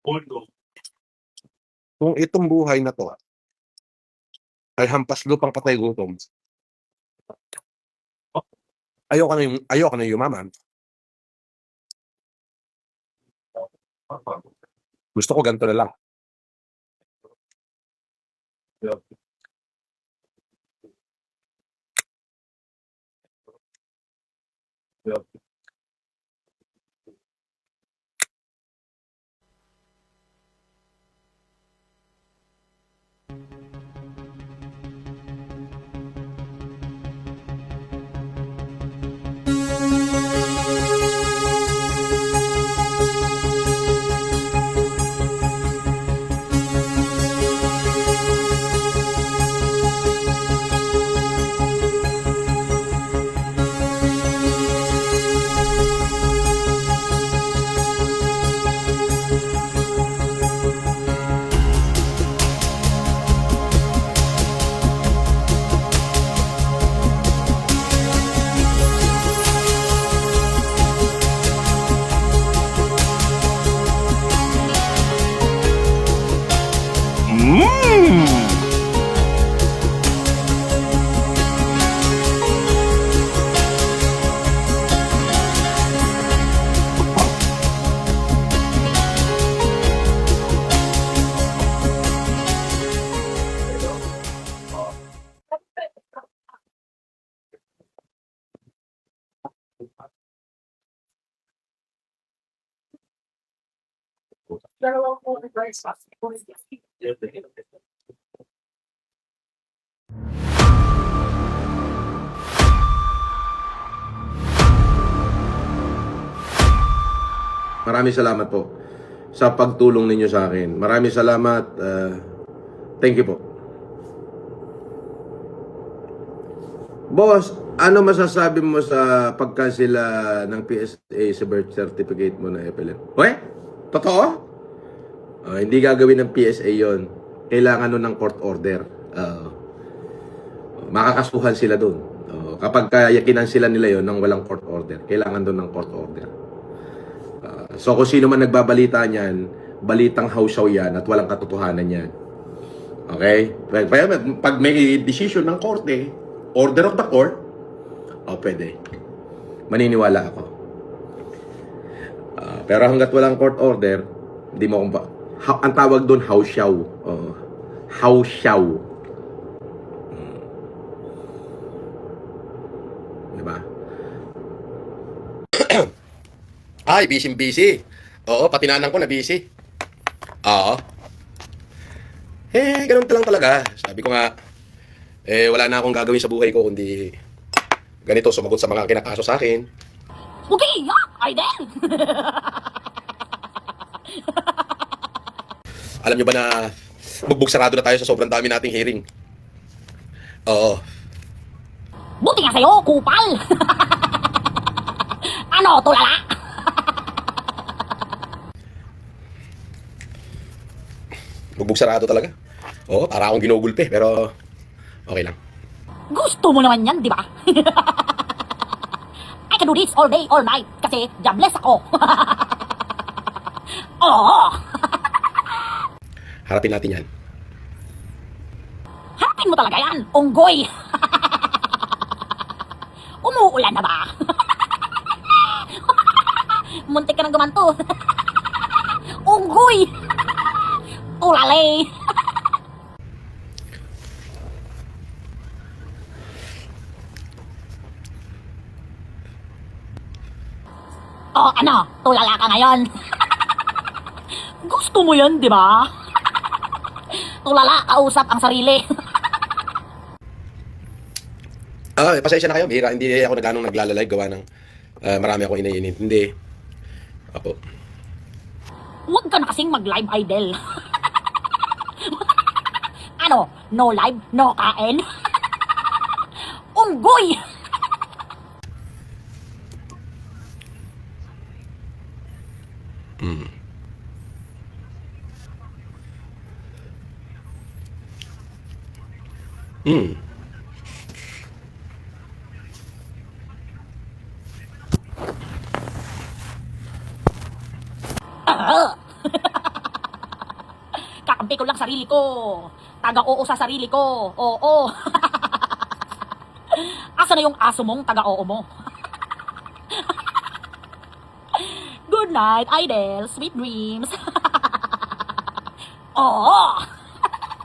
Kung itong buhay na 'to ay hampas lupang patay gutom, ayoko na yumaman. Gusto ko ganito na lang. Maraming salamat po sa pagtulong ninyo sa akin. Maraming salamat. Thank you po. Boss, ano masasabi mo sa pagkansela ng PSA sa birth certificate mo na Evelyn? Weh? Totoo? Hindi gagawin ng PSA yon. Kailangan nun ng court order. Makakasuhan sila dun. Kapag kayakinan sila nila yon ng walang court order, kailangan dun ng court order. So kung sino man nagbabalita niyan, balitang hausaw yan at walang katotohanan yan. Okay? Pag may decision ng korte, order of the court, pwede. Maniniwala ako. Pero hanggat walang court order, hindi mo kung ang tawag doon, hausaw. Hausaw. Diba? Ay, busy. Oo, pati nanang ko na busy. Oo. Ganun lang talaga. Sabi ko nga, wala na akong gagawin sa buhay ko kundi ganito, sumagot sa mga kinakaso sa akin. Okay, ay din. Alam nyo ba na bugbog sarado na tayo sa sobrang dami nating hearing? Oo. Buti nga sa'yo, kupal. Ano, tulala? Bugbog sarado talaga. Oo, para akong ginugulpe, pero okay lang. Gusto mo naman yan, di ba? I can do this all day, all night, kasi jobless ako. Oo. Harapin natin yan. Harapin mo talaga yan, unggoy. Umuulan na ba? Muntik ka nang gumanto. Unggoy. Tulale. Ano? Tulala ka ngayon? Gusto mo yan, di ba? Tulala, kausap ang sarili. Pasensya na kayo, Mira. Hindi ako naglanong naglalalive gawa ng marami akong iniinit. Hindi. Apo. Huwag ka na kasing mag-live idol. Ano? No live? No kain? Unggoy! Kinakampi ko lang sarili ko. Taga-oo sa sarili ko. Oo. Asa na yung aso mong taga-oo mo? Good night, Idol. Sweet dreams. Oo.